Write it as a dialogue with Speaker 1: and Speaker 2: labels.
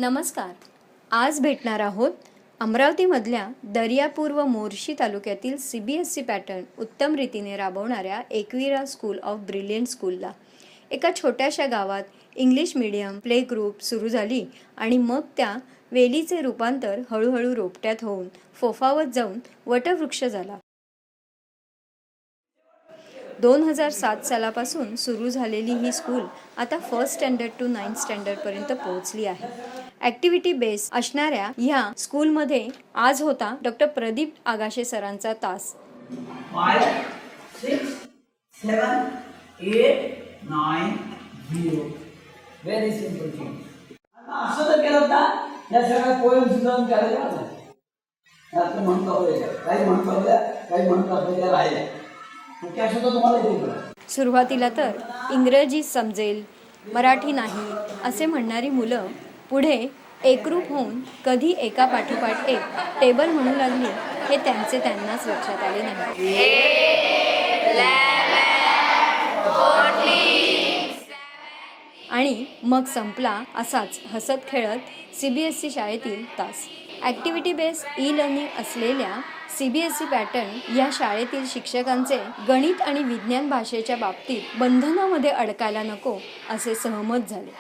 Speaker 1: नमस्कार. आज भेटणार आहोत अमरावतीमधल्या दर्यापूर व मोर्शी तालुक्यातील CBSE पॅटर्न उत्तम रीतीने राबवणाऱ्या एकविरा स्कूल ऑफ ब्रिलियंट स्कूलला. एका छोट्याशा गावात इंग्लिश मीडियम प्ले ग्रुप सुरू झाली आणि मग त्या वेलीचे रूपांतर हळूहळू रोपट्यात होऊन फोफावत जाऊन वटवृक्ष झाला. 2007 सालापासून सुरू झालेली ही स्कूल आता फर्स्ट स्टँडर्ड टू 9th स्टँडर्डपर्यंत पोहोचली आहे. ॲक्टिव्हिटी बेस असणाऱ्या ह्या स्कूलमध्ये आज होता डॉक्टर प्रदीप आगाशे सरांचा तास.
Speaker 2: 5 6 7 8 9 0 व्हेरी सिंपल थिंग. आता असं जर केलं ना या सगळ्या पोएम सुद्धा करायचं होतं. आता म्हणतो काही म्हणतो काही म्हणतो आपल्याला राहिले काय सुद्धा तुम्हाला येते.
Speaker 1: सुरुवातीला तर इंग्रजी समजेल मराठी नाही असे म्हणणारी मुलं पुढे एकरूप होऊन कधी एका पाठोपाठ एक टेबल म्हणू लागली हे त्यांनाच लक्षात आले नाही. आणि मग संपला असाच हसत खेळत CBSE शाळेतील तास. ॲक्टिव्हिटी बेस लर्निंग असलेल्या CBSE पॅटर्न या शाळेतील शिक्षकांचे गणित आणि विज्ञान भाषेच्या बाबतीत बंधनामध्ये अडकायला नको असे सहमत झाले.